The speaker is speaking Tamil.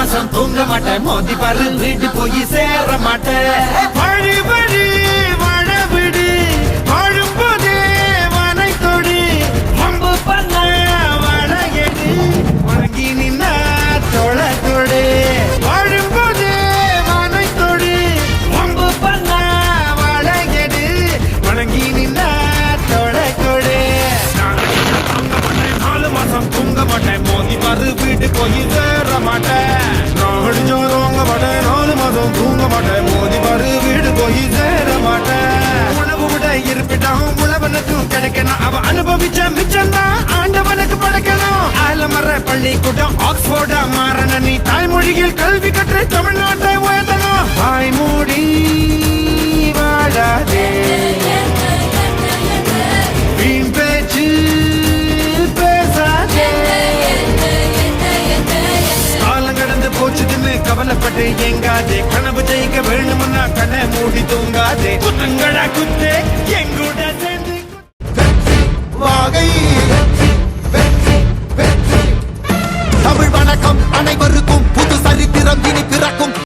மாசம் தூங்க மாட்டேன் மோதி பாரு வீட்டு போய் சேர மாட்டேன் வழி வழி வாழ விடு வாழும் போதே வனை தொடு வம்பு பண்ண வளையடு வணங்கி நின்ன தொலை தொடு வாழும் போதே வனை தொடு வம்பு பண்ண வளையடு வணங்கி நின்ன தொலை கொடு நாலு மாசம் தூங்க மாட்டேன் மோதி பாரு வீட்டு போய் சேர மாட்டேன் நான் அடிச்சோம் தூங்க மாட்டேன் 4 மாசம் தூங்க மாட்டேன் மோதி பாரு வீடு போய் சேர மாட்டேன் உணவு விட இருப்பிட்டான் உழவனுக்கும் கிடைக்கணும் அவ அனுபவிச்ச மிச்சம் தான் ஆண்டவனுக்கு படைக்கணும் ஆலமர பள்ளிக்கூட்டம் ஆக்ஸ்போர்டா மாறன நீ தாய்மொழியில் கல்வி கற்று தமிழ்நாட்டை உயர்த்தணும் வாய் மூடி வாழாதே வீண் பேச்சு பேசாதே காலம் கடந்து போச்சுதுன்னு கவலைப்பட்டு எங்காதே கனவு ஜெயிக்க வேணும்னா கண்ணை மூடி தூங்காதே குத்துங்களா குத்து எங்கூட சேர்ந்து வாகை